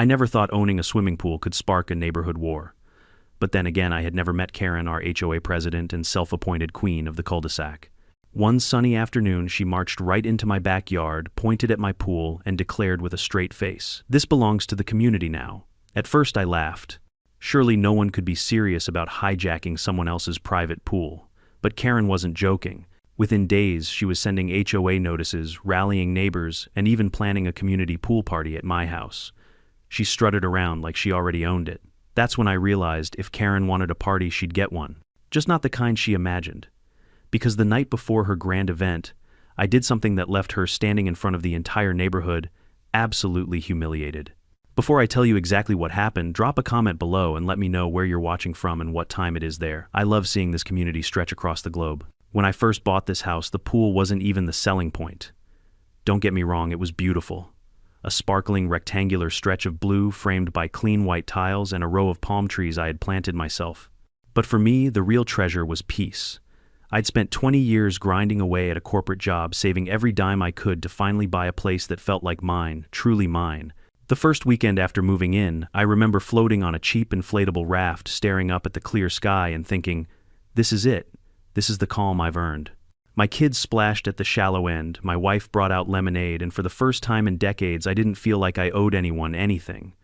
I never thought owning a swimming pool could spark a neighborhood war. But then again, I had never met Karen, our HOA president and self-appointed queen of the cul-de-sac. One sunny afternoon, she marched right into my backyard, pointed at my pool, and declared with a straight face, "This belongs to the community now." At first I laughed. Surely no one could be serious about hijacking someone else's private pool. But Karen wasn't joking. Within days, she was sending HOA notices, rallying neighbors, and even planning a community pool party at my house. She strutted around like she already owned it. That's when I realized if Karen wanted a party, she'd get one. Just not the kind she imagined. Because the night before her grand event, I did something that left her standing in front of the entire neighborhood, absolutely humiliated. Before I tell you exactly what happened, drop a comment below and let me know where you're watching from and what time it is there. I love seeing this community stretch across the globe. When I first bought this house, the pool wasn't even the selling point. Don't get me wrong, it was beautiful. A sparkling rectangular stretch of blue framed by clean white tiles and a row of palm trees I had planted myself. But for me, the real treasure was peace. I'd spent 20 years grinding away at a corporate job, saving every dime I could to finally buy a place that felt like mine, truly mine. The first weekend after moving in, I remember floating on a cheap inflatable raft, staring up at the clear sky and thinking, this is it. This is the calm I've earned. My kids splashed at the shallow end, my wife brought out lemonade, and for the first time in decades I didn't feel like I owed anyone anything.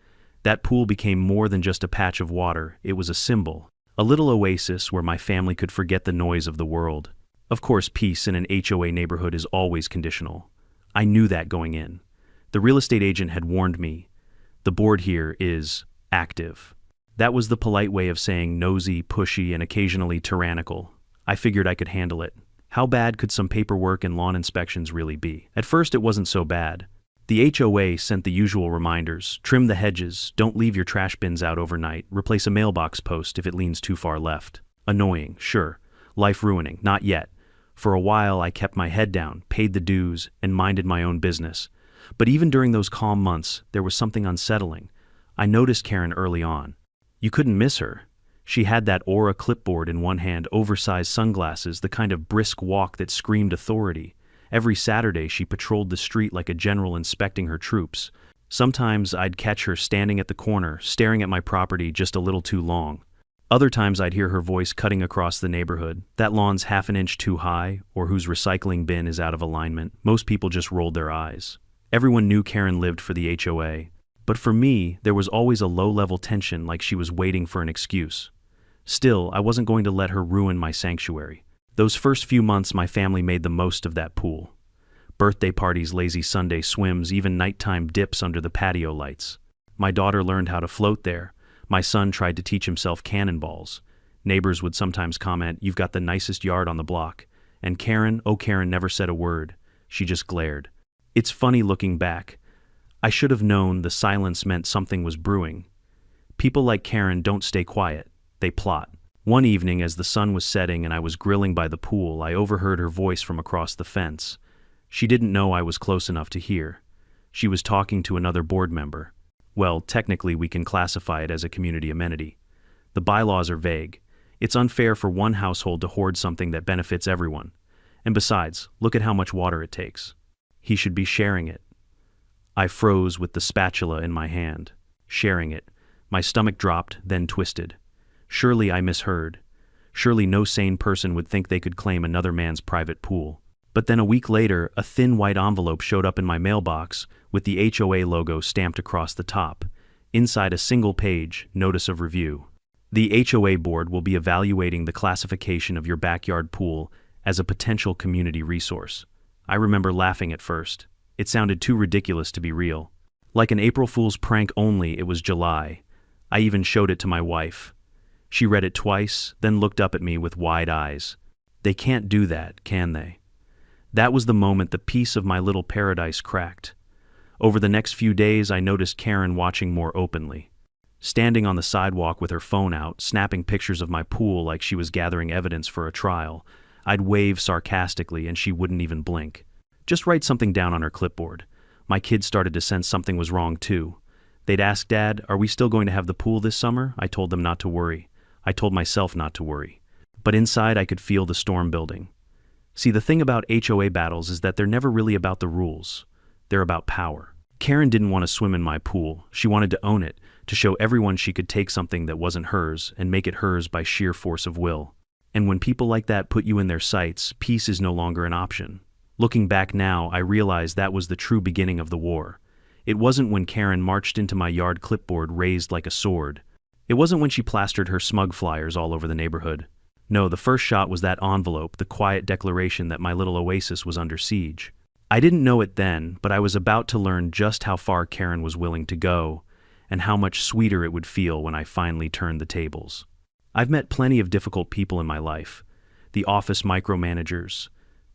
That pool became more than just a patch of water, it was a symbol. A little oasis where my family could forget the noise of the world. Of course, peace in an HOA neighborhood is always conditional. I knew that going in. The real estate agent had warned me. The board here is active. That was the polite way of saying nosy, pushy, and occasionally tyrannical. I figured I could handle it. How bad could some paperwork and lawn inspections really be? At first it wasn't so bad. The HOA sent the usual reminders: trim the hedges, don't leave your trash bins out overnight, replace a mailbox post if it leans too far left. Annoying, sure. Life-ruining, not yet. For a while I kept my head down, paid the dues, and minded my own business. But even during those calm months, there was something unsettling. I noticed Karen early on. You couldn't miss her. She had that aura clipboard in one hand, oversized sunglasses, the kind of brisk walk that screamed authority. Every Saturday she patrolled the street like a general inspecting her troops. Sometimes I'd catch her standing at the corner, staring at my property just a little too long. Other times I'd hear her voice cutting across the neighborhood. That lawn's half an inch too high, or whose recycling bin is out of alignment. Most people just rolled their eyes. Everyone knew Karen lived for the HOA. But for me, there was always a low-level tension, like she was waiting for an excuse. Still, I wasn't going to let her ruin my sanctuary. Those first few months, my family made the most of that pool. Birthday parties, lazy Sunday swims, even nighttime dips under the patio lights. My daughter learned how to float there. My son tried to teach himself cannonballs. Neighbors would sometimes comment, "You've got the nicest yard on the block." And Karen, oh Karen, never said a word. She just glared. It's funny looking back. I should have known the silence meant something was brewing. People like Karen don't stay quiet. They plot. One evening, as the sun was setting and I was grilling by the pool, I overheard her voice from across the fence. She didn't know I was close enough to hear. She was talking to another board member. Well, technically we can classify it as a community amenity. The bylaws are vague. It's unfair for one household to hoard something that benefits everyone. And besides, look at how much water it takes. He should be sharing it. I froze with the spatula in my hand. Sharing it. My stomach dropped, then twisted. Surely I misheard. Surely no sane person would think they could claim another man's private pool. But then a week later, a thin white envelope showed up in my mailbox with the HOA logo stamped across the top. Inside a single page, notice of review. The HOA board will be evaluating the classification of your backyard pool as a potential community resource. I remember laughing at first. It sounded too ridiculous to be real. Like an April Fool's prank, only it was July. I even showed it to my wife. She read it twice, then looked up at me with wide eyes. They can't do that, can they? That was the moment the peace of my little paradise cracked. Over the next few days, I noticed Karen watching more openly. Standing on the sidewalk with her phone out, snapping pictures of my pool like she was gathering evidence for a trial. I'd wave sarcastically and she wouldn't even blink. Just write something down on her clipboard. My kids started to sense something was wrong too. They'd ask, "Dad, are we still going to have the pool this summer?" I told them not to worry. I told myself not to worry. But inside I could feel the storm building. See, the thing about HOA battles is that they're never really about the rules. They're about power. Karen didn't want to swim in my pool. She wanted to own it, to show everyone she could take something that wasn't hers and make it hers by sheer force of will. And when people like that put you in their sights, peace is no longer an option. Looking back now, I realize that was the true beginning of the war. It wasn't when Karen marched into my yard clipboard raised like a sword. It wasn't when she plastered her smug flyers all over the neighborhood. No, the first shot was that envelope, the quiet declaration that my little oasis was under siege. I didn't know it then, but I was about to learn just how far Karen was willing to go, and how much sweeter it would feel when I finally turned the tables. I've met plenty of difficult people in my life. The office micromanagers,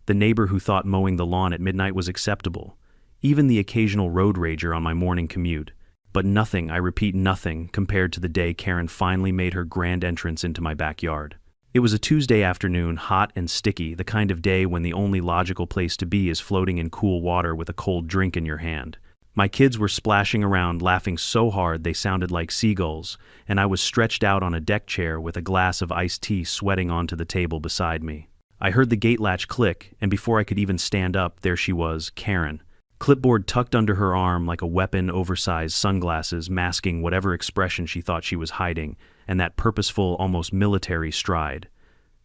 the neighbor who thought mowing the lawn at midnight was acceptable, even the occasional road rager on my morning commute. But nothing, I repeat nothing, compared to the day Karen finally made her grand entrance into my backyard. It was a Tuesday afternoon, hot and sticky, the kind of day when the only logical place to be is floating in cool water with a cold drink in your hand. My kids were splashing around, laughing so hard they sounded like seagulls, and I was stretched out on a deck chair with a glass of iced tea sweating onto the table beside me. I heard the gate latch click, and before I could even stand up, there she was, Karen. Clipboard tucked under her arm like a weapon, oversized sunglasses masking whatever expression she thought she was hiding, and that purposeful, almost military stride.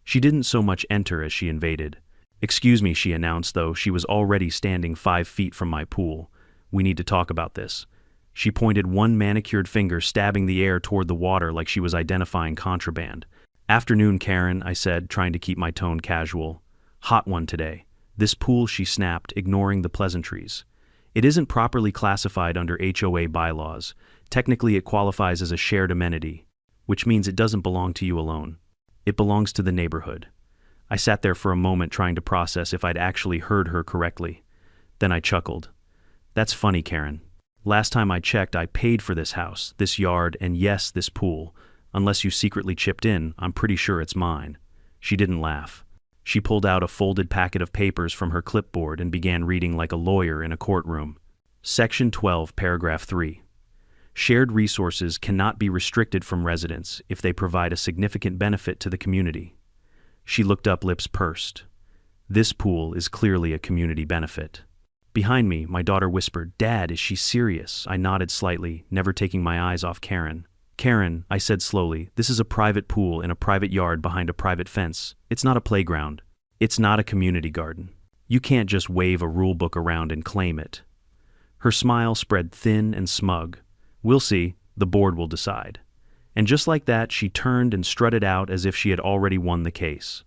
She didn't so much enter as she invaded. "Excuse me," she announced, though she was already standing 5 feet from my pool. "We need to talk about this." She pointed one manicured finger stabbing the air toward the water like she was identifying contraband. "Afternoon, Karen," I said, trying to keep my tone casual. "Hot one today. This pool," she snapped, ignoring the pleasantries. "It isn't properly classified under HOA bylaws. Technically, it qualifies as a shared amenity, which means it doesn't belong to you alone. It belongs to the neighborhood." I sat there for a moment trying to process if I'd actually heard her correctly. Then I chuckled. "That's funny, Karen. Last time I checked, I paid for this house, this yard, and yes, this pool. Unless you secretly chipped in, I'm pretty sure it's mine." She didn't laugh. She pulled out a folded packet of papers from her clipboard and began reading like a lawyer in a courtroom. Section 12, paragraph 3. Shared resources cannot be restricted from residents if they provide a significant benefit to the community. She looked up, lips pursed. This pool is clearly a community benefit. Behind me, my daughter whispered, "Dad, is she serious?" I nodded slightly, never taking my eyes off Karen. "Karen," I said slowly, "this is a private pool in a private yard behind a private fence. It's not a playground. It's not a community garden. You can't just wave a rule book around and claim it." Her smile spread thin and smug. "We'll see. The board will decide." And just like that, she turned and strutted out as if she had already won the case.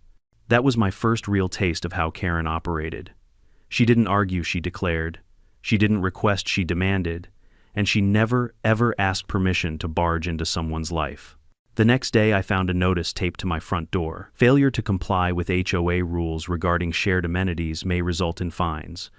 That was my first real taste of how Karen operated. She didn't argue, she declared. She didn't request, she demanded. And she never, ever asked permission to barge into someone's life. The next day, I found a notice taped to my front door. Failure to comply with HOA rules regarding shared amenities may result in fines.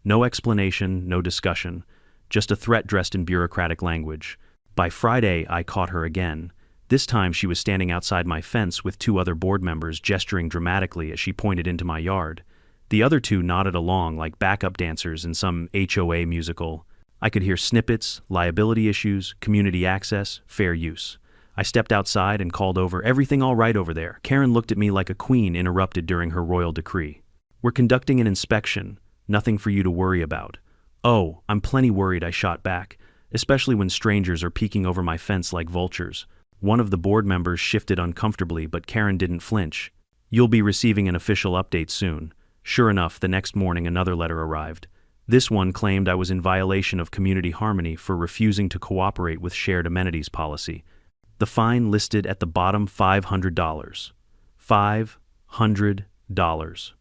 No explanation, no discussion, just a threat dressed in bureaucratic language. By Friday, I caught her again. This time, she was standing outside my fence with 2 other board members, gesturing dramatically as she pointed into my yard. The other 2 nodded along like backup dancers in some HOA musical. I could hear snippets, liability issues, community access, fair use. I stepped outside and called over, "Everything all right over there?" Karen looked at me like a queen interrupted during her royal decree. "We're conducting an inspection. Nothing for you to worry about." "Oh, I'm plenty worried," I shot back, especially when strangers are peeking over my fence like vultures. One of the board members shifted uncomfortably, but Karen didn't flinch. "You'll be receiving an official update soon." Sure enough, the next morning another letter arrived. This one claimed I was in violation of community harmony for refusing to cooperate with shared amenities policy. The fine listed at the bottom, $500. $500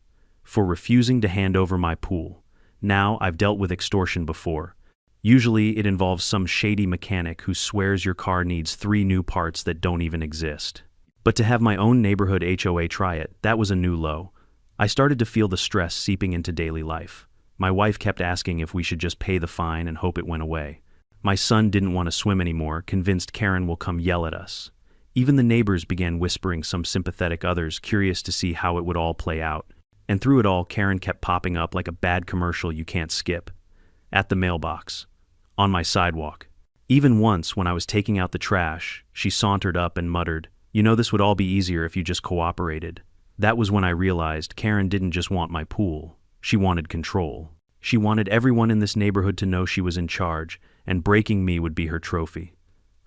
for refusing to hand over my pool. Now, I've dealt with extortion before. Usually, it involves some shady mechanic who swears your car needs 3 new parts that don't even exist. But to have my own neighborhood HOA try it, that was a new low. I started to feel the stress seeping into daily life. My wife kept asking if we should just pay the fine and hope it went away. My son didn't want to swim anymore, convinced Karen will come yell at us. Even the neighbors began whispering, some sympathetic, others curious to see how it would all play out. And through it all, Karen kept popping up like a bad commercial you can't skip. At the mailbox. On my sidewalk. Even once, when I was taking out the trash, she sauntered up and muttered, "You know, this would all be easier if you just cooperated." That was when I realized Karen didn't just want my pool. She wanted control. She wanted everyone in this neighborhood to know she was in charge, and breaking me would be her trophy.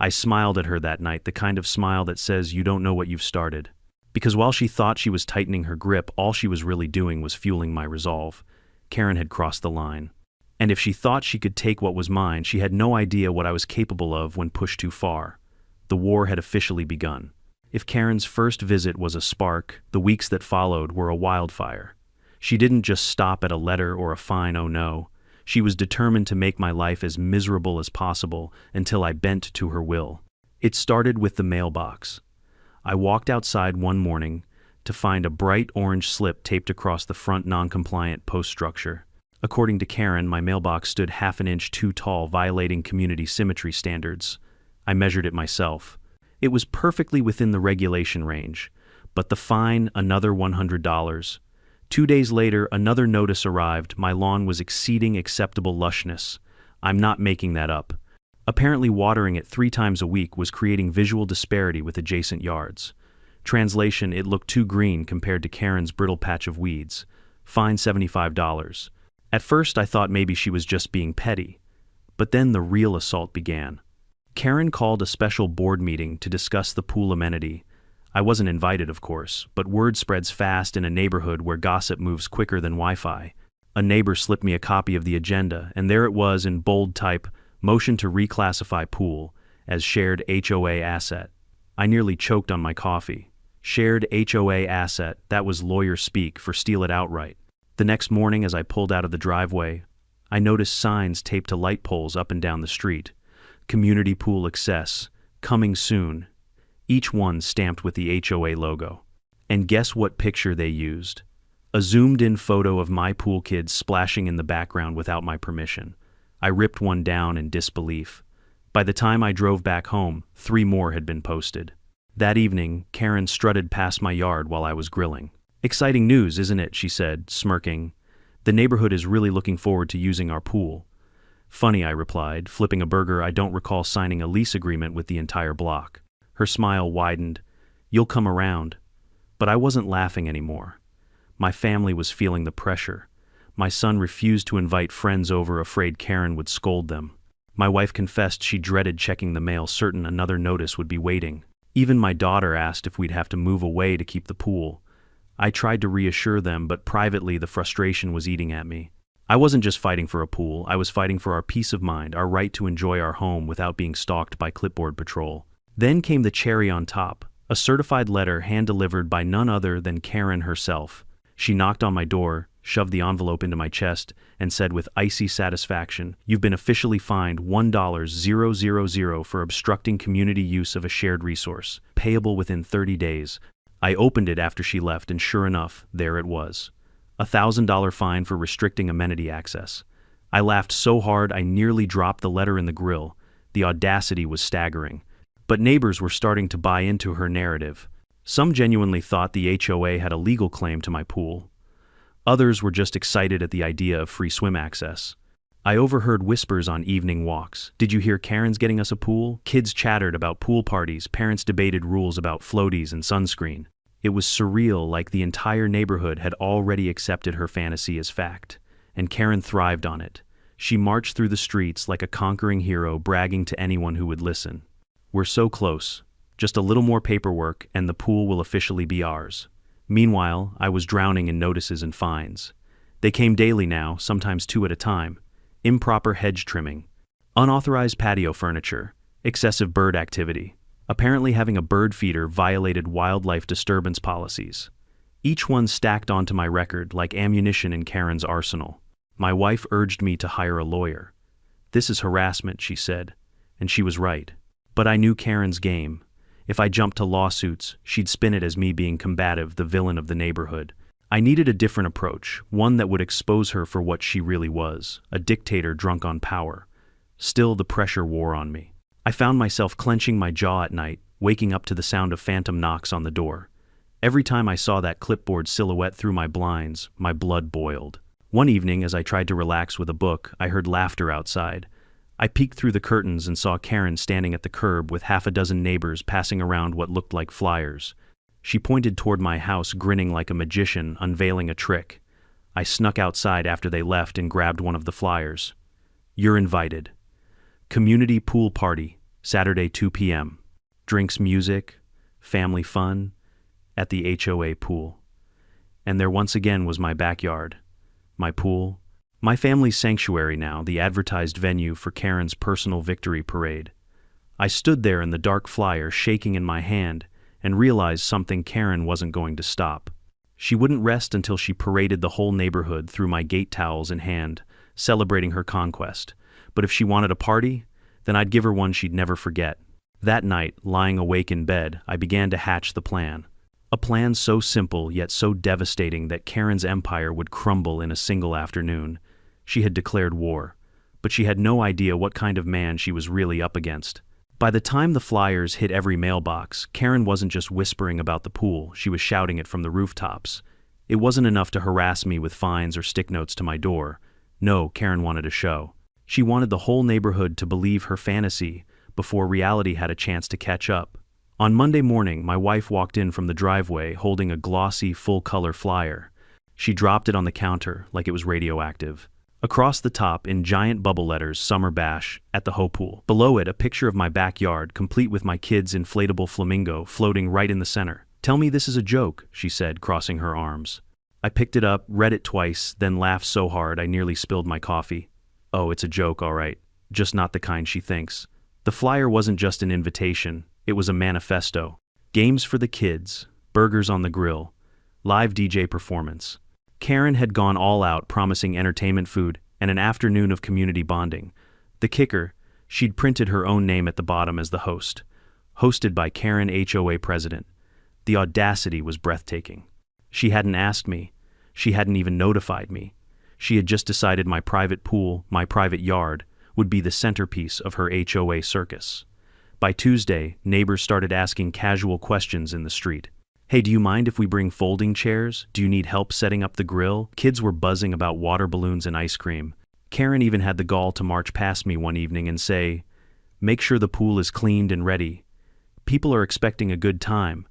I smiled at her that night, the kind of smile that says you don't know what you've started. Because while she thought she was tightening her grip, all she was really doing was fueling my resolve. Karen had crossed the line. And if she thought she could take what was mine, she had no idea what I was capable of when pushed too far. The war had officially begun. If Karen's first visit was a spark, the weeks that followed were a wildfire. She didn't just stop at a letter or a fine, oh no. She was determined to make my life as miserable as possible until I bent to her will. It started with the mailbox. I walked outside one morning to find a bright orange slip taped across the front non-compliant post structure. According to Karen, my mailbox stood half an inch too tall, violating community symmetry standards. I measured it myself. It was perfectly within the regulation range, but the fine, another $100. 2 days later, another notice arrived. My lawn was exceeding acceptable lushness. I'm not making that up. Apparently watering it 3 times a week was creating visual disparity with adjacent yards. Translation, it looked too green compared to Karen's brittle patch of weeds. Fine $75. At first I thought maybe she was just being petty, but then the real assault began. Karen called a special board meeting to discuss the pool amenity. I wasn't invited, of course, but word spreads fast in a neighborhood where gossip moves quicker than Wi-Fi. A neighbor slipped me a copy of the agenda, and there it was in bold type, motion to reclassify pool as shared HOA asset. I nearly choked on my coffee. Shared HOA asset, that was lawyer speak for steal it outright. The next morning, as I pulled out of the driveway, I noticed signs taped to light poles up and down the street. Community pool access, coming soon. Each one stamped with the HOA logo. And guess what picture they used? A zoomed-in photo of my pool kids splashing in the background without my permission. I ripped one down in disbelief. By the time I drove back home, 3 more had been posted. That evening, Karen strutted past my yard while I was grilling. "Exciting news, isn't it?" she said, smirking. "The neighborhood is really looking forward to using our pool." "Funny," I replied, flipping a burger. "I don't recall signing a lease agreement with the entire block." Her smile widened. "You'll come around." But I wasn't laughing anymore. My family was feeling the pressure. My son refused to invite friends over, afraid Karen would scold them. My wife confessed she dreaded checking the mail, certain another notice would be waiting. Even my daughter asked if we'd have to move away to keep the pool. I tried to reassure them, but privately the frustration was eating at me. I wasn't just fighting for a pool, I was fighting for our peace of mind, our right to enjoy our home without being stalked by clipboard patrol. Then came the cherry on top, a certified letter hand-delivered by none other than Karen herself. She knocked on my door, shoved the envelope into my chest, and said with icy satisfaction, "You've been officially fined $1,000 for obstructing community use of a shared resource, payable within 30 days. I opened it after she left, and sure enough, there it was. A $1,000 fine for restricting amenity access. I laughed so hard I nearly dropped the letter in the grill. The audacity was staggering. But neighbors were starting to buy into her narrative. Some genuinely thought the HOA had a legal claim to my pool. Others were just excited at the idea of free swim access. I overheard whispers on evening walks. "Did you hear Karen's getting us a pool?" Kids chattered about pool parties, parents debated rules about floaties and sunscreen. It was surreal, like the entire neighborhood had already accepted her fantasy as fact, and Karen thrived on it. She marched through the streets like a conquering hero, bragging to anyone who would listen. "We're so close. Just a little more paperwork, and the pool will officially be ours." Meanwhile, I was drowning in notices and fines. They came daily now, sometimes 2 at a time. Improper hedge trimming, unauthorized patio furniture, excessive bird activity. Apparently having a bird feeder violated wildlife disturbance policies. Each one stacked onto my record like ammunition in Karen's arsenal. My wife urged me to hire a lawyer. "This is harassment," she said, and she was right. But I knew Karen's game. If I jumped to lawsuits, she'd spin it as me being combative, the villain of the neighborhood. I needed a different approach, one that would expose her for what she really was, a dictator drunk on power. Still, the pressure wore on me. I found myself clenching my jaw at night, waking up to the sound of phantom knocks on the door. Every time I saw that clipboard silhouette through my blinds, my blood boiled. One evening, as I tried to relax with a book, I heard laughter outside. I peeked through the curtains and saw Karen standing at the curb with half a dozen neighbors passing around what looked like flyers. She pointed toward my house, grinning like a magician unveiling a trick. I snuck outside after they left and grabbed one of the flyers. You're invited. Community pool party, Saturday 2 p.m. Drinks, music, family fun, at the HOA pool. And there once again was my backyard, my pool, my family's sanctuary now, the advertised venue for Karen's personal victory parade. I stood there in the dark flyer, shaking in my hand, and realized something: Karen wasn't going to stop. She wouldn't rest until she paraded the whole neighborhood through my gate towels in hand, celebrating her conquest. But if she wanted a party, then I'd give her one she'd never forget. That night, lying awake in bed, I began to hatch the plan. A plan so simple yet so devastating that Karen's empire would crumble in a single afternoon. She had declared war, but she had no idea what kind of man she was really up against. By the time the flyers hit every mailbox, Karen wasn't just whispering about the pool, she was shouting it from the rooftops. It wasn't enough to harass me with fines or stick notes to my door. No, Karen wanted a show. She wanted the whole neighborhood to believe her fantasy before reality had a chance to catch up. On Monday morning, my wife walked in from the driveway holding a glossy, full-color flyer. She dropped it on the counter like it was radioactive. Across the top, in giant bubble letters, Summer Bash at the HOA pool. Below it, a picture of my backyard, complete with my kid's inflatable flamingo floating right in the center. "Tell me this is a joke," she said, crossing her arms. I picked it up, read it twice, then laughed so hard I nearly spilled my coffee. Oh, it's a joke, all right. Just not the kind she thinks. The flyer wasn't just an invitation, it was a manifesto. Games for the kids, burgers on the grill, live DJ performance. Karen had gone all out, promising entertainment, food, and an afternoon of community bonding. The kicker, she'd printed her own name at the bottom as the host. Hosted by Karen, HOA president. The audacity was breathtaking. She hadn't asked me. She hadn't even notified me. She had just decided my private pool, my private yard, would be the centerpiece of her HOA circus. By Tuesday, neighbors started asking casual questions in the street. "Hey, do you mind if we bring folding chairs? Do you need help setting up the grill?" Kids were buzzing about water balloons and ice cream. Karen even had the gall to march past me one evening and say, "Make sure the pool is cleaned and ready. People are expecting a good time."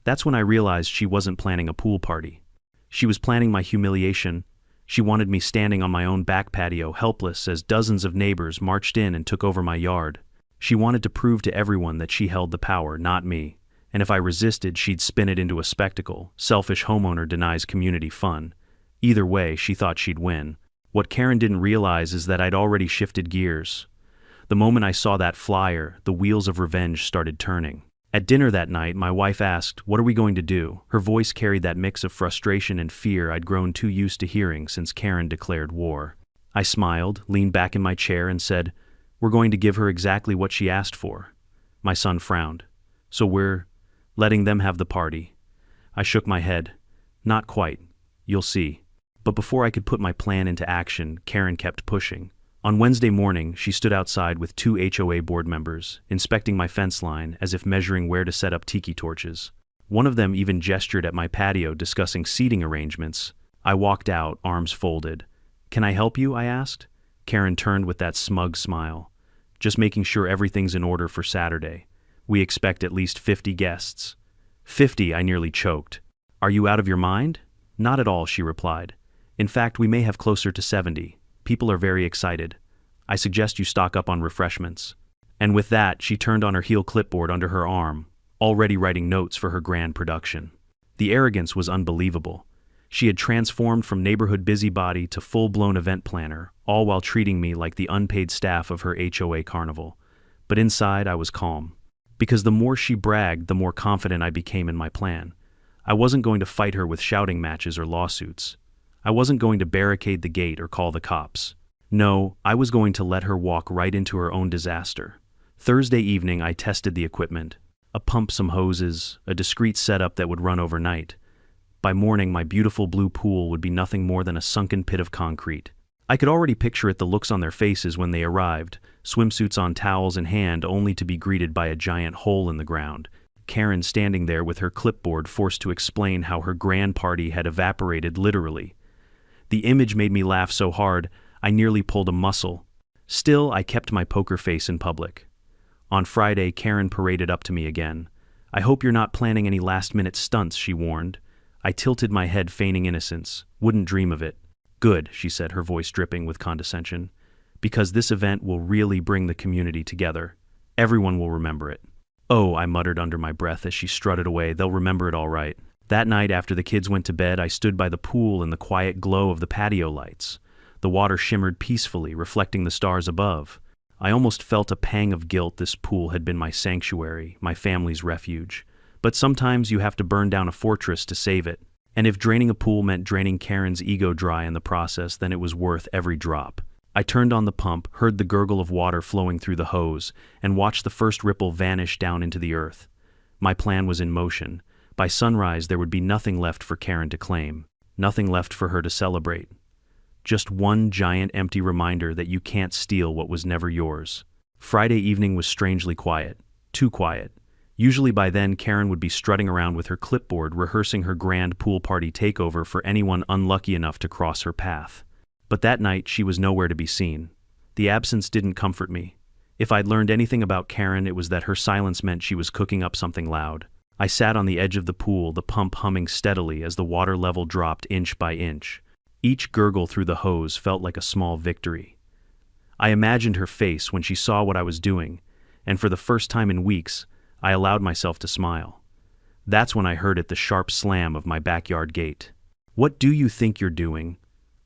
That's when I realized she wasn't planning a pool party. She was planning my humiliation. She wanted me standing on my own back patio, helpless, as dozens of neighbors marched in and took over my yard. She wanted to prove to everyone that she held the power, not me. And if I resisted, she'd spin it into a spectacle. Selfish homeowner denies community fun. Either way, she thought she'd win. What Karen didn't realize is that I'd already shifted gears. The moment I saw that flyer, the wheels of revenge started turning. At dinner that night, my wife asked, "What are we going to do?" Her voice carried that mix of frustration and fear I'd grown too used to hearing since Karen declared war. I smiled, leaned back in my chair, and said, "We're going to give her exactly what she asked for." My son frowned. "So we're letting them have the party?" I shook my head. "Not quite. You'll see." But before I could put my plan into action, Karen kept pushing. On Wednesday morning, she stood outside with 2 HOA board members, inspecting my fence line as if measuring where to set up tiki torches. One of them even gestured at my patio, discussing seating arrangements. I walked out, arms folded. "Can I help you?" I asked. Karen turned with that smug smile. "Just making sure everything's in order for Saturday. We expect at least 50 guests." 50, I nearly choked. "Are you out of your mind?" "Not at all," she replied. "In fact, we may have closer to 70. People are very excited. I suggest you stock up on refreshments." And with that, she turned on her heel clipboard under her arm, already writing notes for her grand production. The arrogance was unbelievable. She had transformed from neighborhood busybody to full-blown event planner, all while treating me like the unpaid staff of her HOA carnival. But inside, I was calm. Because the more she bragged, the more confident I became in my plan. I wasn't going to fight her with shouting matches or lawsuits. I wasn't going to barricade the gate or call the cops. No, I was going to let her walk right into her own disaster. Thursday evening, I tested the equipment. A pump, some hoses, a discreet setup that would run overnight. By morning, my beautiful blue pool would be nothing more than a sunken pit of concrete. I could already picture it, the looks on their faces when they arrived, swimsuits on, towels in hand, only to be greeted by a giant hole in the ground. Karen standing there with her clipboard, forced to explain how her grand party had evaporated, literally. The image made me laugh so hard, I nearly pulled a muscle. Still, I kept my poker face in public. On Friday, Karen paraded up to me again. "I hope you're not planning any last-minute stunts," she warned. I tilted my head, feigning innocence. "Wouldn't dream of it." Good, she said, her voice dripping with condescension. Because this event will really bring the community together. Everyone will remember it. Oh, I muttered under my breath as she strutted away, they'll remember it all right. That night, after the kids went to bed, I stood by the pool in the quiet glow of the patio lights. The water shimmered peacefully, reflecting the stars above. I almost felt a pang of guilt. This pool had been my sanctuary, my family's refuge. But sometimes you have to burn down a fortress to save it. And if draining a pool meant draining Karen's ego dry in the process, then it was worth every drop. I turned on the pump, heard the gurgle of water flowing through the hose, and watched the first ripple vanish down into the earth. My plan was in motion. By sunrise, there would be nothing left for Karen to claim, nothing left for her to celebrate. Just one giant empty reminder that you can't steal what was never yours. Friday evening was strangely quiet, too quiet. Usually by then, Karen would be strutting around with her clipboard, rehearsing her grand pool party takeover for anyone unlucky enough to cross her path. But that night, she was nowhere to be seen. The absence didn't comfort me. If I'd learned anything about Karen, it was that her silence meant she was cooking up something loud. I sat on the edge of the pool, the pump humming steadily as the water level dropped inch by inch. Each gurgle through the hose felt like a small victory. I imagined her face when she saw what I was doing, and for the first time in weeks, I allowed myself to smile. That's when I heard it, the sharp slam of my backyard gate. "What do you think you're doing?"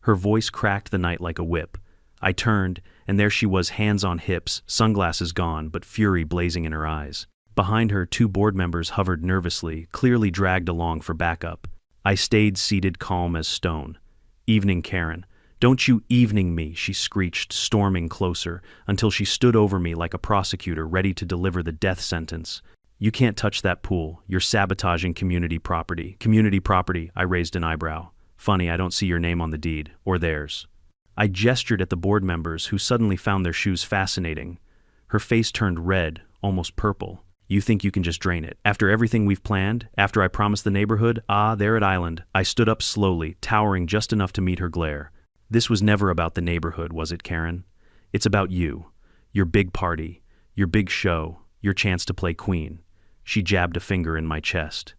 Her voice cracked the night like a whip. I turned, and there she was, hands on hips, sunglasses gone, but fury blazing in her eyes. Behind her, 2 board members hovered nervously, clearly dragged along for backup. I stayed seated, calm as stone. "Evening, Karen. Don't you evening me," she screeched, storming closer, until she stood over me like a prosecutor ready to deliver the death sentence. "You can't touch that pool. You're sabotaging community property." "Community property?" I raised an eyebrow. "Funny, I don't see your name on the deed, or theirs." I gestured at the board members, who suddenly found their shoes fascinating. Her face turned red, almost purple. "You think you can just drain it? After everything we've planned? After I promised the neighborhood? There at Island." I stood up slowly, towering just enough to meet her glare. "This was never about the neighborhood, was it, Karen? It's about you. Your big party. Your big show. Your chance to play queen." She jabbed a finger in my chest.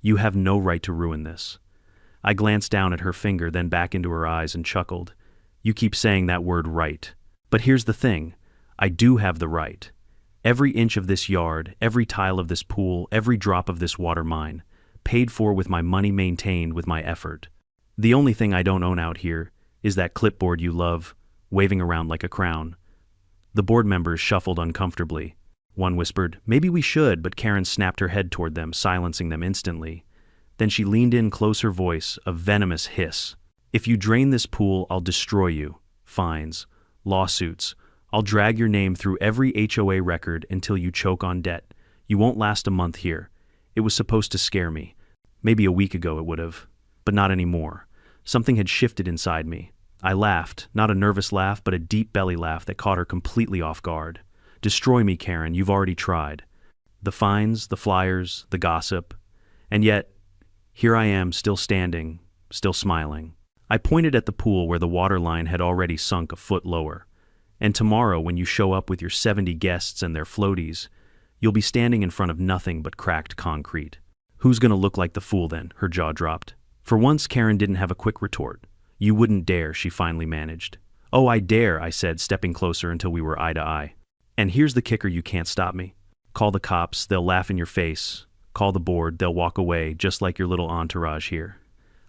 "You have no right to ruin this." I glanced down at her finger, then back into her eyes and chuckled. "You keep saying that word right. But here's the thing. I do have the right. Every inch of this yard, every tile of this pool, every drop of this water mine, paid for with my money, maintained with my effort. The only thing I don't own out here is that clipboard you love, waving around like a crown." The board members shuffled uncomfortably. One whispered, "Maybe we should," but Karen snapped her head toward them, silencing them instantly. Then she leaned in close, her voice a venomous hiss. "If you drain this pool, I'll destroy you. Fines, lawsuits. I'll drag your name through every HOA record until you choke on debt. You won't last a month here." It was supposed to scare me. Maybe a week ago it would have, but not anymore. Something had shifted inside me. I laughed, not a nervous laugh, but a deep belly laugh that caught her completely off guard. "Destroy me, Karen, you've already tried. The fines, the flyers, the gossip. And yet, here I am, still standing, still smiling." I pointed at the pool where the water line had already sunk a foot lower. "And tomorrow, when you show up with your 70 guests and their floaties, you'll be standing in front of nothing but cracked concrete." "Who's gonna look like the fool then?" Her jaw dropped. For once, Karen didn't have a quick retort. "You wouldn't dare," she finally managed. "Oh, I dare," I said, stepping closer until we were eye to eye. "And here's the kicker, you can't stop me. Call the cops, they'll laugh in your face. Call the board, they'll walk away, just like your little entourage here."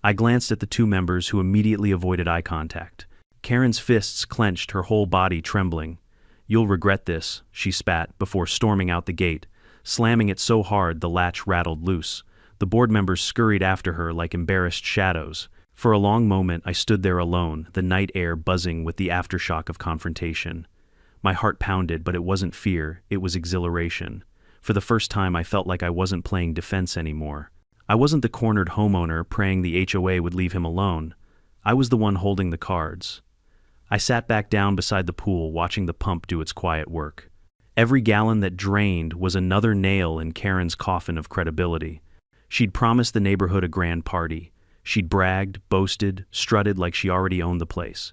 I glanced at the 2 members, who immediately avoided eye contact. Karen's fists clenched, her whole body trembling. "You'll regret this," she spat, before storming out the gate, slamming it so hard the latch rattled loose. The board members scurried after her like embarrassed shadows. For a long moment I stood there alone, the night air buzzing with the aftershock of confrontation. My heart pounded, but it wasn't fear, it was exhilaration. For the first time I felt like I wasn't playing defense anymore. I wasn't the cornered homeowner praying the HOA would leave him alone. I was the one holding the cards. I sat back down beside the pool, watching the pump do its quiet work. Every gallon that drained was another nail in Karen's coffin of credibility. She'd promised the neighborhood a grand party. She'd bragged, boasted, strutted like she already owned the place.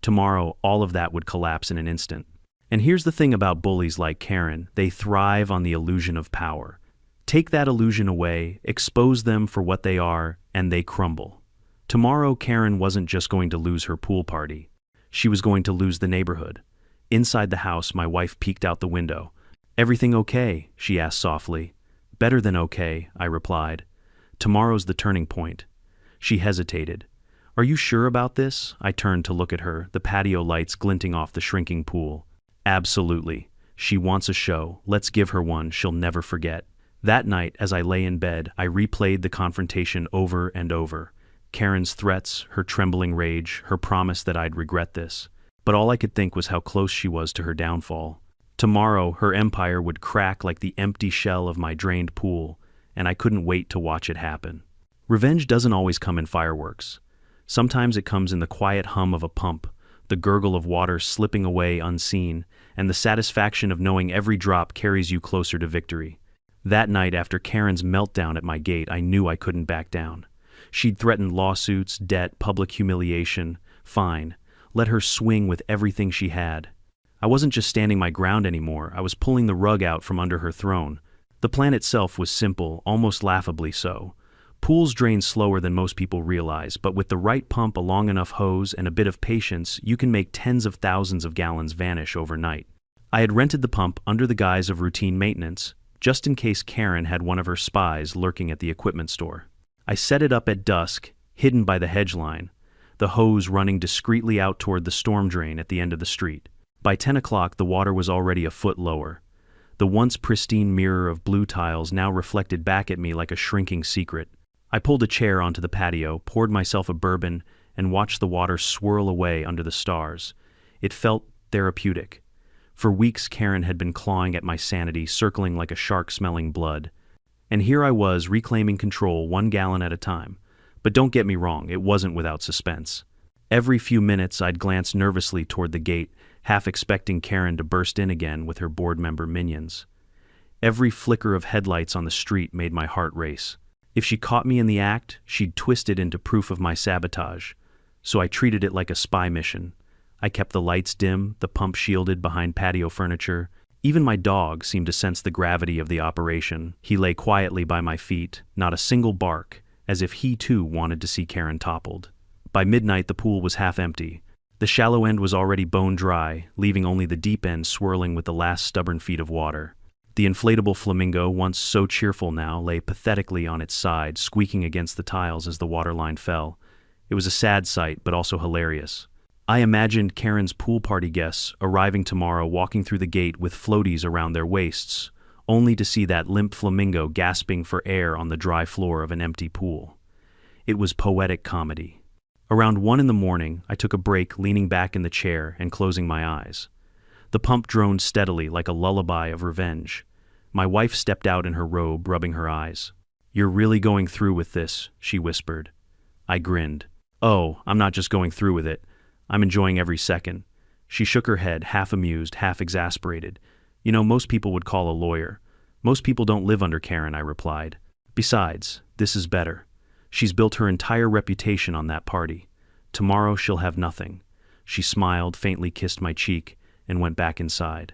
Tomorrow, all of that would collapse in an instant. And here's the thing about bullies like Karen, they thrive on the illusion of power. Take that illusion away, expose them for what they are, and they crumble. Tomorrow, Karen wasn't just going to lose her pool party. She was going to lose the neighborhood. Inside the house, my wife peeked out the window. "Everything okay?" she asked softly. "Better than okay," I replied. "Tomorrow's the turning point." She hesitated. "Are you sure about this?" I turned to look at her, the patio lights glinting off the shrinking pool. "Absolutely. She wants a show. Let's give her one she'll never forget." That night, as I lay in bed, I replayed the confrontation over and over. Karen's threats, her trembling rage, her promise that I'd regret this. But all I could think was how close she was to her downfall. Tomorrow, her empire would crack like the empty shell of my drained pool, and I couldn't wait to watch it happen. Revenge doesn't always come in fireworks. Sometimes it comes in the quiet hum of a pump, the gurgle of water slipping away unseen, and the satisfaction of knowing every drop carries you closer to victory. That night, after Karen's meltdown at my gate, I knew I couldn't back down. She'd threatened lawsuits, debt, public humiliation. Fine. Let her swing with everything she had. I wasn't just standing my ground anymore, I was pulling the rug out from under her throne. The plan itself was simple, almost laughably so. Pools drain slower than most people realize, but with the right pump, a long enough hose, and a bit of patience, you can make tens of thousands of gallons vanish overnight. I had rented the pump under the guise of routine maintenance, just in case Karen had one of her spies lurking at the equipment store. I set it up at dusk, hidden by the hedge line, the hose running discreetly out toward the storm drain at the end of the street. By 10 o'clock, the water was already a foot lower. The once pristine mirror of blue tiles now reflected back at me like a shrinking secret. I pulled a chair onto the patio, poured myself a bourbon, and watched the water swirl away under the stars. It felt therapeutic. For weeks, Karen had been clawing at my sanity, circling like a shark smelling blood. And here I was, reclaiming control 1 gallon at a time. But don't get me wrong, it wasn't without suspense. Every few minutes, I'd glance nervously toward the gate, half expecting Karen to burst in again with her board member minions. Every flicker of headlights on the street made my heart race. If she caught me in the act, she'd twist it into proof of my sabotage. So I treated it like a spy mission. I kept the lights dim, the pump shielded behind patio furniture. Even my dog seemed to sense the gravity of the operation. He lay quietly by my feet, not a single bark, as if he too wanted to see Karen toppled. By midnight, the pool was half empty. The shallow end was already bone dry, leaving only the deep end swirling with the last stubborn feet of water. The inflatable flamingo, once so cheerful now, lay pathetically on its side, squeaking against the tiles as the waterline fell. It was a sad sight, but also hilarious. I imagined Karen's pool party guests arriving tomorrow, walking through the gate with floaties around their waists, only to see that limp flamingo gasping for air on the dry floor of an empty pool. It was poetic comedy. Around 1 in the morning, I took a break, leaning back in the chair and closing my eyes. The pump droned steadily like a lullaby of revenge. My wife stepped out in her robe, rubbing her eyes. "You're really going through with this," she whispered. I grinned. "Oh, I'm not just going through with it. I'm enjoying every second." She shook her head, half amused, half exasperated. "You know, most people would call a lawyer. Most people don't live under Karen," I replied. "Besides, this is better. She's built her entire reputation on that party. Tomorrow she'll have nothing." She smiled, faintly kissed my cheek, and went back inside.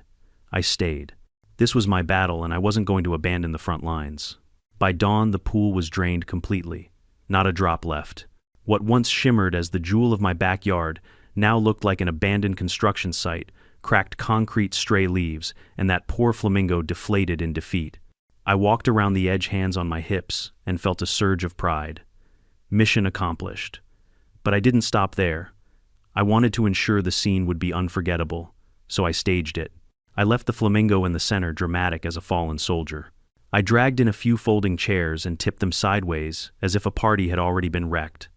I stayed. This was my battle, and I wasn't going to abandon the front lines. By dawn, the pool was drained completely. Not a drop left. What once shimmered as the jewel of my backyard now looked like an abandoned construction site, cracked concrete, stray leaves, and that poor flamingo deflated in defeat. I walked around the edge, hands on my hips, and felt a surge of pride. Mission accomplished. But I didn't stop there. I wanted to ensure the scene would be unforgettable, so I staged it. I left the flamingo in the center, dramatic as a fallen soldier. I dragged in a few folding chairs and tipped them sideways, as if a party had already been wrecked.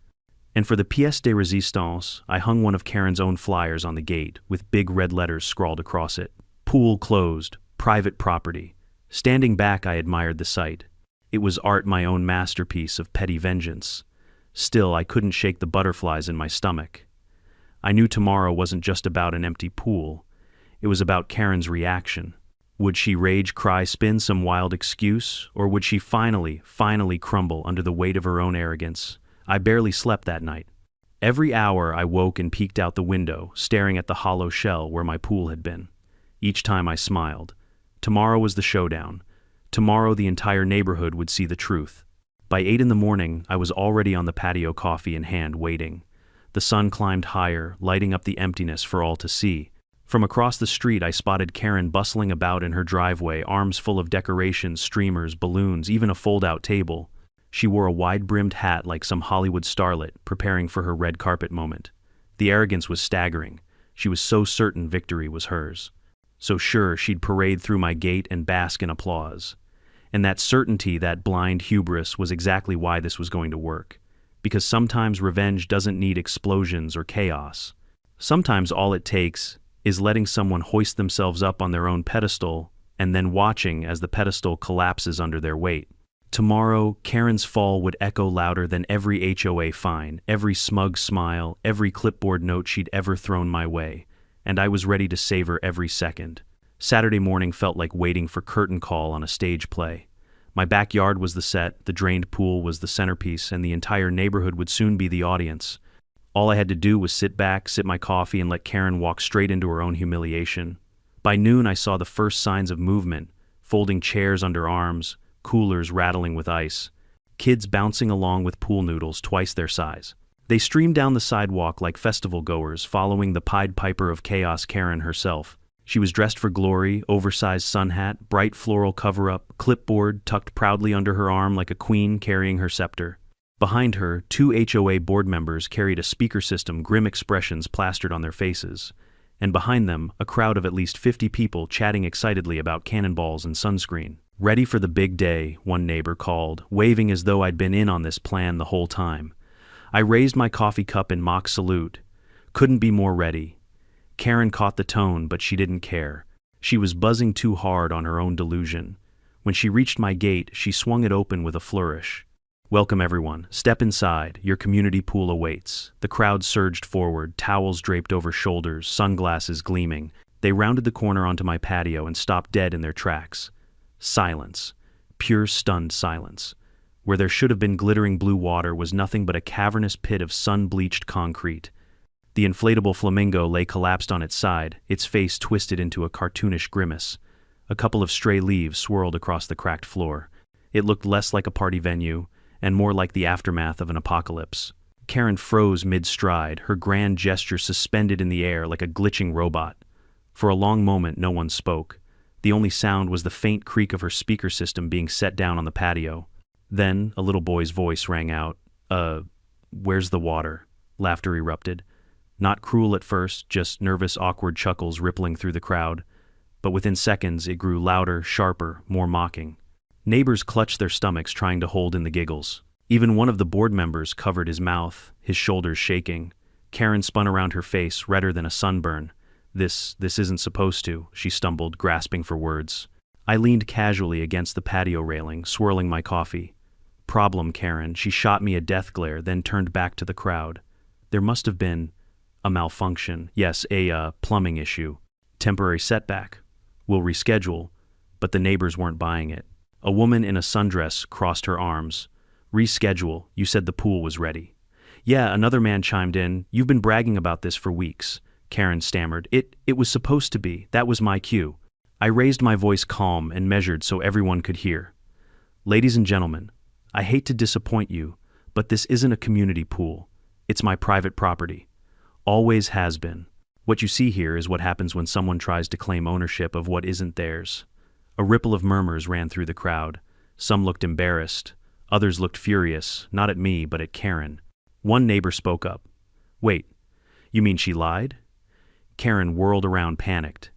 And for the pièce de résistance, I hung one of Karen's own flyers on the gate, with big red letters scrawled across it. Pool closed, private property. Standing back, I admired the sight. It was art, my own masterpiece of petty vengeance. Still, I couldn't shake the butterflies in my stomach. I knew tomorrow wasn't just about an empty pool. It was about Karen's reaction. Would she rage, cry, spin some wild excuse, or would she finally crumble under the weight of her own arrogance? I barely slept that night. Every hour I woke and peeked out the window, staring at the hollow shell where my pool had been. Each time I smiled. Tomorrow was the showdown. Tomorrow the entire neighborhood would see the truth. By 8 in the morning, I was already on the patio, coffee in hand, waiting. The sun climbed higher, lighting up the emptiness for all to see. From across the street, I spotted Karen bustling about in her driveway, arms full of decorations, streamers, balloons, even a fold-out table. She wore a wide-brimmed hat like some Hollywood starlet, preparing for her red carpet moment. The arrogance was staggering. She was so certain victory was hers. So sure she'd parade through my gate and bask in applause. And that certainty, that blind hubris, was exactly why this was going to work. Because sometimes revenge doesn't need explosions or chaos. Sometimes all it takes is letting someone hoist themselves up on their own pedestal and then watching as the pedestal collapses under their weight. Tomorrow, Karen's fall would echo louder than every HOA fine, every smug smile, every clipboard note she'd ever thrown my way, and I was ready to savor every second. Saturday morning felt like waiting for curtain call on a stage play. My backyard was the set, the drained pool was the centerpiece, and the entire neighborhood would soon be the audience. All I had to do was sit back, sip my coffee, and let Karen walk straight into her own humiliation. By noon, I saw the first signs of movement, folding chairs under arms, coolers rattling with ice, kids bouncing along with pool noodles twice their size. They streamed down the sidewalk like festival goers, following the Pied Piper of chaos, Karen herself. She was dressed for glory, oversized sun hat, bright floral cover-up, clipboard tucked proudly under her arm like a queen carrying her scepter. Behind her, 2 HOA board members carried a speaker system, grim expressions plastered on their faces. And behind them, a crowd of at least 50 people chatting excitedly about cannonballs and sunscreen. Ready for the big day, one neighbor called, waving as though I'd been in on this plan the whole time. I raised my coffee cup in mock salute. Couldn't be more ready. Karen caught the tone, but she didn't care. She was buzzing too hard on her own delusion. When she reached my gate, she swung it open with a flourish. "Welcome everyone. Step inside. Your community pool awaits." The crowd surged forward, towels draped over shoulders, sunglasses gleaming. They rounded the corner onto my patio and stopped dead in their tracks. Silence. Pure stunned silence. Where there should have been glittering blue water was nothing but a cavernous pit of sun-bleached concrete. The inflatable flamingo lay collapsed on its side, its face twisted into a cartoonish grimace. A couple of stray leaves swirled across the cracked floor. It looked less like a party venue, and more like the aftermath of an apocalypse. Karen froze mid-stride, her grand gesture suspended in the air like a glitching robot. For a long moment, no one spoke. The only sound was the faint creak of her speaker system being set down on the patio. Then, a little boy's voice rang out. Where's the water?" Laughter erupted. Not cruel at first, just nervous, awkward chuckles rippling through the crowd. But within seconds, it grew louder, sharper, more mocking. Neighbors clutched their stomachs, trying to hold in the giggles. Even one of the board members covered his mouth, his shoulders shaking. Karen spun around her face, redder than a sunburn. This isn't supposed to," she stumbled, grasping for words. I leaned casually against the patio railing, swirling my coffee. "Problem, Karen." She shot me a death glare, then turned back to the crowd. "There must have been a malfunction. Yes, a plumbing issue. Temporary setback. We'll reschedule." But the neighbors weren't buying it. A woman in a sundress crossed her arms. "Reschedule. You said the pool was ready." "Yeah," another man chimed in. "You've been bragging about this for weeks." Karen stammered. It was supposed to be. That was my cue." I raised my voice calm and measured so everyone could hear. "Ladies and gentlemen, I hate to disappoint you, but this isn't a community pool. It's my private property. Always has been. What you see here is what happens when someone tries to claim ownership of what isn't theirs." A ripple of murmurs ran through the crowd. Some looked embarrassed. Others looked furious, not at me, but at Karen. One neighbor spoke up. "Wait, you mean she lied?" Karen whirled around, panicked.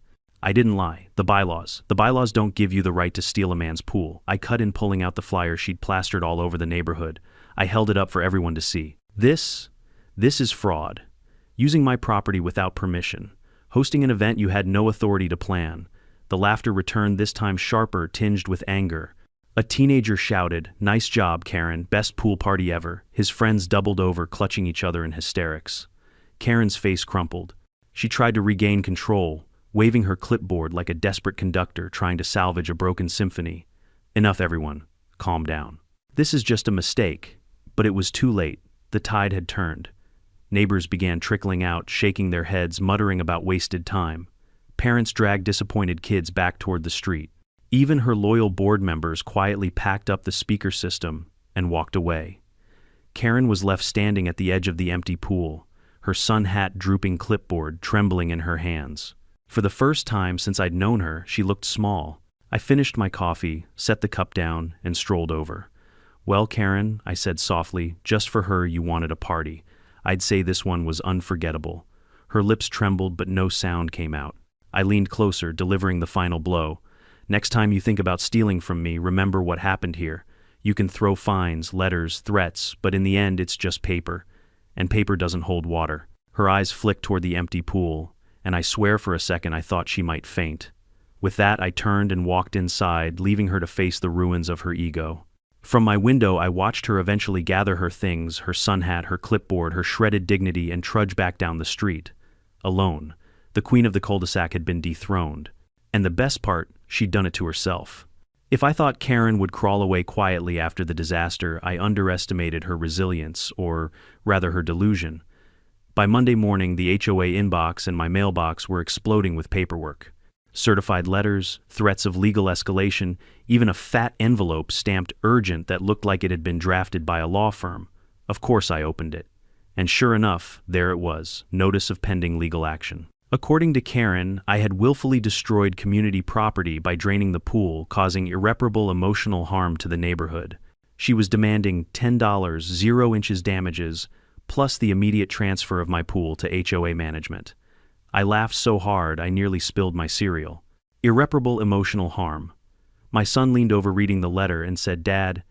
"I didn't lie. The bylaws. The bylaws don't give you the right to steal a man's pool." I cut in, pulling out the flyer she'd plastered all over the neighborhood. I held it up for everyone to see. This is fraud. Using my property without permission. Hosting an event you had no authority to plan." The laughter returned, this time sharper, tinged with anger. A teenager shouted, "Nice job, Karen. Best pool party ever." His friends doubled over, clutching each other in hysterics. Karen's face crumpled. She tried to regain control, waving her clipboard like a desperate conductor trying to salvage a broken symphony. "Enough, everyone. Calm down. This is just a mistake." But it was too late. The tide had turned. Neighbors began trickling out, shaking their heads, muttering about wasted time. Parents dragged disappointed kids back toward the street. Even her loyal board members quietly packed up the speaker system and walked away. Karen was left standing at the edge of the empty pool, her sun hat drooping clipboard trembling in her hands. For the first time since I'd known her, she looked small. I finished my coffee, set the cup down, and strolled over. "Well, Karen," I said softly, "just for her you wanted a party. I'd say this one was unforgettable." Her lips trembled, but no sound came out. I leaned closer, delivering the final blow. "Next time you think about stealing from me, remember what happened here. You can throw fines, letters, threats, but in the end it's just paper. And paper doesn't hold water." Her eyes flicked toward the empty pool, and I swear for a second I thought she might faint. With that, I turned and walked inside, leaving her to face the ruins of her ego. From my window, I watched her eventually gather her things, her sun hat, her clipboard, her shredded dignity, and trudge back down the street. Alone. The queen of the cul-de-sac had been dethroned. And the best part, she'd done it to herself. If I thought Karen would crawl away quietly after the disaster, I underestimated her resilience, or rather her delusion. By Monday morning, the HOA inbox and my mailbox were exploding with paperwork. Certified letters, threats of legal escalation, even a fat envelope stamped urgent that looked like it had been drafted by a law firm. Of course I opened it. And sure enough, there it was, notice of pending legal action. According to Karen, I had willfully destroyed community property by draining the pool, causing irreparable emotional harm to the neighborhood. She was demanding $10, 0 inches damages, plus the immediate transfer of my pool to HOA management. I laughed so hard I nearly spilled my cereal. Irreparable emotional harm. My son leaned over reading the letter and said, "Dad,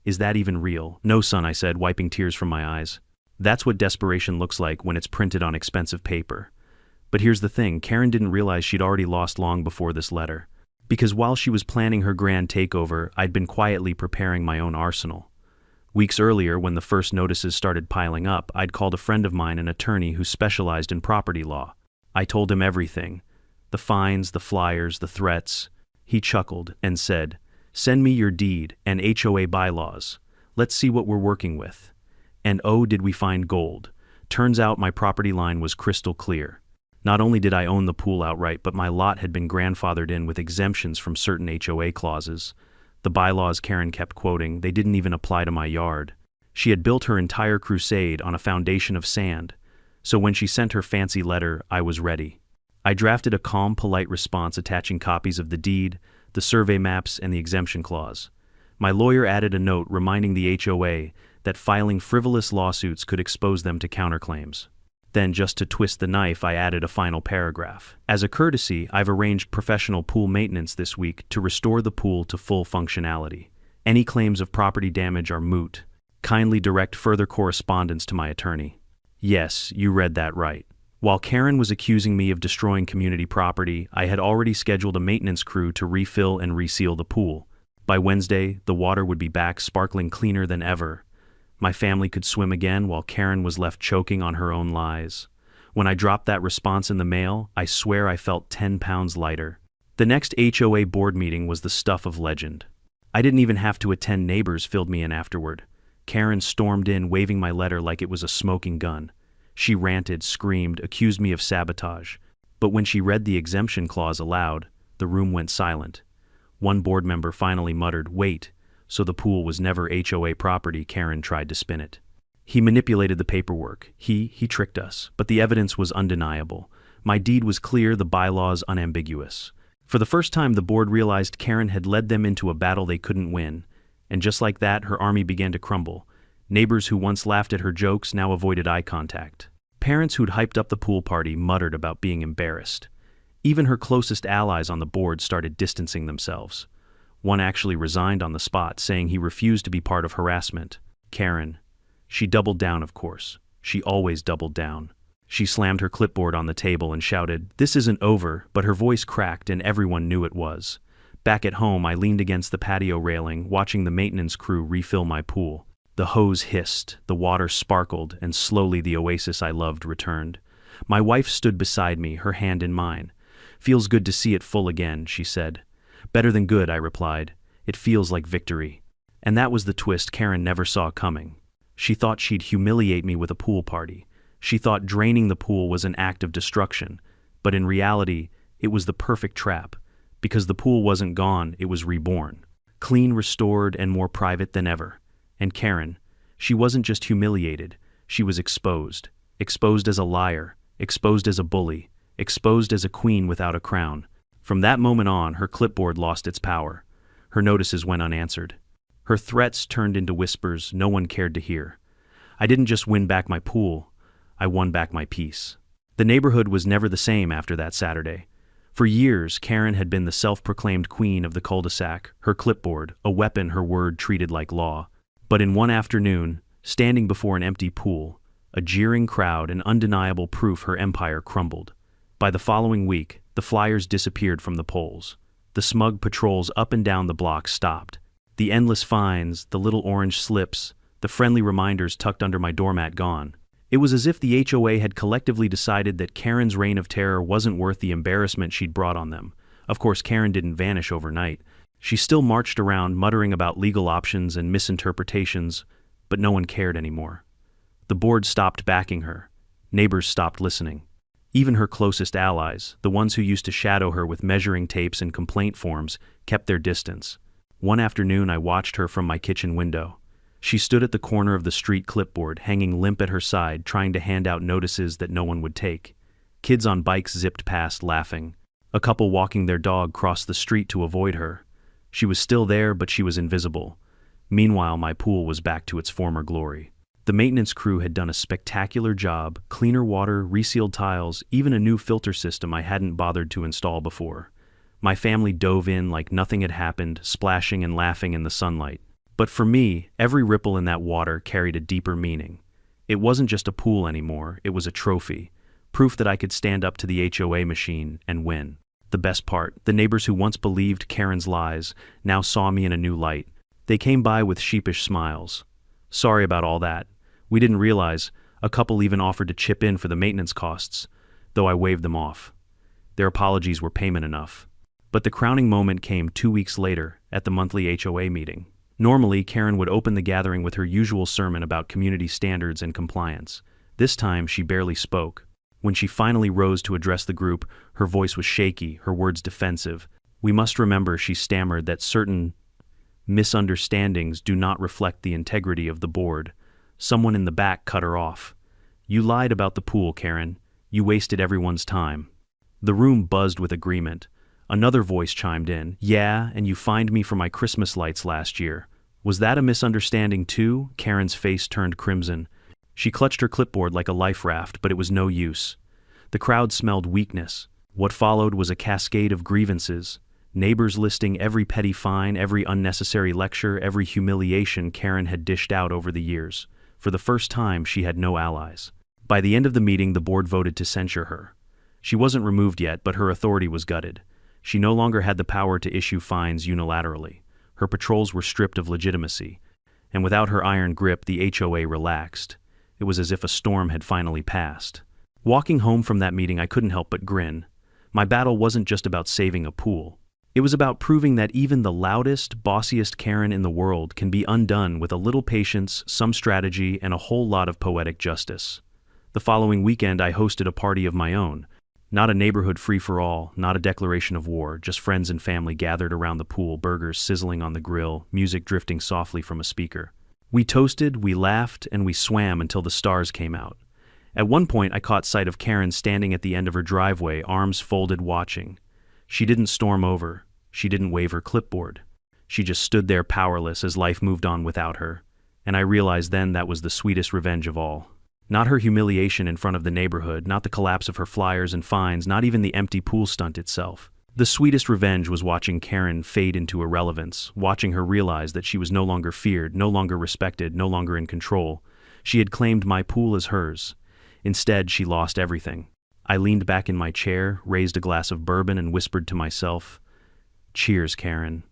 is that even real?" "No, son," I said, wiping tears from my eyes. "That's what desperation looks like when it's printed on expensive paper." But here's the thing, Karen didn't realize she'd already lost long before this letter. Because while she was planning her grand takeover, I'd been quietly preparing my own arsenal. Weeks earlier, when the first notices started piling up, I'd called a friend of mine, an attorney who specialized in property law. I told him everything. The fines, the flyers, the threats. He chuckled and said, "Send me your deed and HOA bylaws. Let's see what we're working with." And oh, did we find gold. Turns out my property line was crystal clear. Not only did I own the pool outright, but my lot had been grandfathered in with exemptions from certain HOA clauses. The bylaws Karen kept quoting, they didn't even apply to my yard. She had built her entire crusade on a foundation of sand. So when she sent her fancy letter, I was ready. I drafted a calm, polite response attaching copies of the deed, the survey maps, and the exemption clause. My lawyer added a note reminding the HOA that filing frivolous lawsuits could expose them to counterclaims. Then, just to twist the knife, I added a final paragraph. As a courtesy, I've arranged professional pool maintenance this week to restore the pool to full functionality. Any claims of property damage are moot. Kindly direct further correspondence to my attorney. Yes, you read that right. While Karen was accusing me of destroying community property, I had already scheduled a maintenance crew to refill and reseal the pool. By Wednesday, the water would be back sparkling cleaner than ever. My family could swim again while Karen was left choking on her own lies. When I dropped that response in the mail, I swear I felt 10 pounds lighter. The next HOA board meeting was the stuff of legend. I didn't even have to attend. Neighbors filled me in afterward. Karen stormed in, waving my letter like it was a smoking gun. She ranted, screamed, accused me of sabotage. But when she read the exemption clause aloud, the room went silent. One board member finally muttered, "Wait," so the pool was never HOA property. Karen tried to spin it. He manipulated the paperwork. He tricked us. But the evidence was undeniable. My deed was clear, the bylaws unambiguous. For the first time, the board realized Karen had led them into a battle they couldn't win. And just like that, her army began to crumble. Neighbors who once laughed at her jokes now avoided eye contact. Parents who'd hyped up the pool party muttered about being embarrassed. Even her closest allies on the board started distancing themselves. One actually resigned on the spot, saying he refused to be part of harassment. Karen. She doubled down, of course. She always doubled down. She slammed her clipboard on the table and shouted, "This isn't over," but her voice cracked and everyone knew it was. Back at home, I leaned against the patio railing, watching the maintenance crew refill my pool. The hose hissed, the water sparkled, and slowly the oasis I loved returned. My wife stood beside me, her hand in mine. "Feels good to see it full again," she said. "Better than good," I replied. "It feels like victory." And that was the twist Karen never saw coming. She thought she'd humiliate me with a pool party. She thought draining the pool was an act of destruction. But in reality, it was the perfect trap. Because the pool wasn't gone, it was reborn. Clean, restored, and more private than ever. And Karen, she wasn't just humiliated, she was exposed. Exposed as a liar, exposed as a bully, exposed as a queen without a crown. From that moment on, her clipboard lost its power. Her notices went unanswered. Her threats turned into whispers no one cared to hear. I didn't just win back my pool, I won back my peace. The neighborhood was never the same after that Saturday. For years, Karen had been the self-proclaimed queen of the cul-de-sac, her clipboard, a weapon her word treated like law. But in one afternoon, standing before an empty pool, a jeering crowd and undeniable proof her empire crumbled. By the following week, the flyers disappeared from the polls. The smug patrols up and down the block stopped. The endless fines, the little orange slips, the friendly reminders tucked under my doormat gone. It was as if the HOA had collectively decided that Karen's reign of terror wasn't worth the embarrassment she'd brought on them. Of course, Karen didn't vanish overnight. She still marched around muttering about legal options and misinterpretations, but no one cared anymore. The board stopped backing her. Neighbors stopped listening. Even her closest allies, the ones who used to shadow her with measuring tapes and complaint forms, kept their distance. One afternoon, I watched her from my kitchen window. She stood at the corner of the street clipboard, hanging limp at her side, trying to hand out notices that no one would take. Kids on bikes zipped past, laughing. A couple walking their dog crossed the street to avoid her. She was still there, but she was invisible. Meanwhile, my pool was back to its former glory. The maintenance crew had done a spectacular job: cleaner water, resealed tiles, even a new filter system I hadn't bothered to install before. My family dove in like nothing had happened, splashing and laughing in the sunlight. But for me, every ripple in that water carried a deeper meaning. It wasn't just a pool anymore, it was a trophy. Proof that I could stand up to the HOA machine and win. The best part, the neighbors who once believed Karen's lies now saw me in a new light. They came by with sheepish smiles. Sorry about all that. We didn't realize. A couple even offered to chip in for the maintenance costs, though I waved them off. Their apologies were payment enough. But the crowning moment came 2 weeks later at the monthly HOA meeting. Normally, Karen would open the gathering with her usual sermon about community standards and compliance. This time, she barely spoke. When she finally rose to address the group, her voice was shaky, her words defensive. We must remember, she stammered, that certain misunderstandings do not reflect the integrity of the board. Someone in the back cut her off. You lied about the pool, Karen. You wasted everyone's time. The room buzzed with agreement. Another voice chimed in. Yeah, and you fined me for my Christmas lights last year. Was that a misunderstanding too? Karen's face turned crimson. She clutched her clipboard like a life raft, but it was no use. The crowd smelled weakness. What followed was a cascade of grievances. Neighbors listing every petty fine, every unnecessary lecture, every humiliation Karen had dished out over the years. For the first time, she had no allies. By the end of the meeting, the board voted to censure her. She wasn't removed yet, but her authority was gutted. She no longer had the power to issue fines unilaterally. Her patrols were stripped of legitimacy. And without her iron grip, the HOA relaxed. It was as if a storm had finally passed. Walking home from that meeting, I couldn't help but grin. My battle wasn't just about saving a pool. It was about proving that even the loudest, bossiest Karen in the world can be undone with a little patience, some strategy, and a whole lot of poetic justice. The following weekend, I hosted a party of my own. Not a neighborhood free-for-all, not a declaration of war, just friends and family gathered around the pool, burgers sizzling on the grill, music drifting softly from a speaker. We toasted, we laughed, and we swam until the stars came out. At one point, I caught sight of Karen standing at the end of her driveway, arms folded, watching. She didn't storm over. She didn't wave her clipboard. She just stood there powerless as life moved on without her. And I realized then that was the sweetest revenge of all. Not her humiliation in front of the neighborhood, not the collapse of her flyers and fines, not even the empty pool stunt itself. The sweetest revenge was watching Karen fade into irrelevance, watching her realize that she was no longer feared, no longer respected, no longer in control. She had claimed my pool as hers. Instead, she lost everything. I leaned back in my chair, raised a glass of bourbon, and whispered to myself, "Cheers, Karen.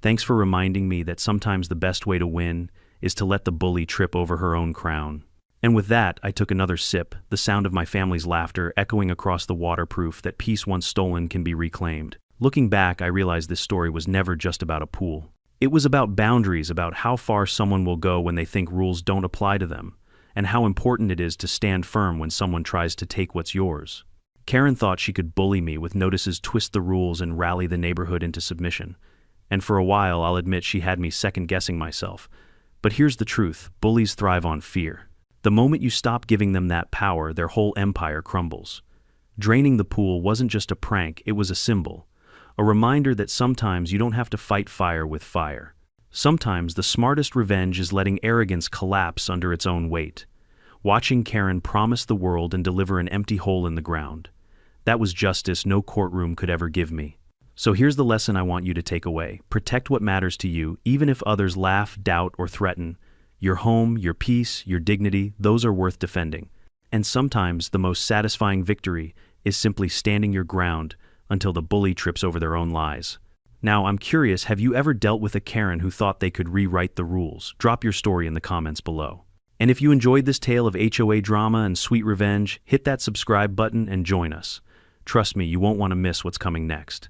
Thanks for reminding me that sometimes the best way to win is to let the bully trip over her own crown." And with that, I took another sip, the sound of my family's laughter echoing across the waterproof that peace once stolen can be reclaimed. Looking back, I realized this story was never just about a pool. It was about boundaries, about how far someone will go when they think rules don't apply to them, and how important it is to stand firm when someone tries to take what's yours. Karen thought she could bully me with notices, twist the rules, and rally the neighborhood into submission. And for a while, I'll admit, she had me second-guessing myself. But here's the truth, bullies thrive on fear. The moment you stop giving them that power, their whole empire crumbles. Draining the pool wasn't just a prank, it was a symbol. A reminder that sometimes you don't have to fight fire with fire. Sometimes the smartest revenge is letting arrogance collapse under its own weight. Watching Karen promise the world and deliver an empty hole in the ground. That was justice no courtroom could ever give me. So here's the lesson I want you to take away. Protect what matters to you, even if others laugh, doubt, or threaten. Your home, your peace, your dignity, those are worth defending. And sometimes the most satisfying victory is simply standing your ground until the bully trips over their own lies. Now, I'm curious, have you ever dealt with a Karen who thought they could rewrite the rules? Drop your story in the comments below. And if you enjoyed this tale of HOA drama and sweet revenge, hit that subscribe button and join us. Trust me, you won't want to miss what's coming next.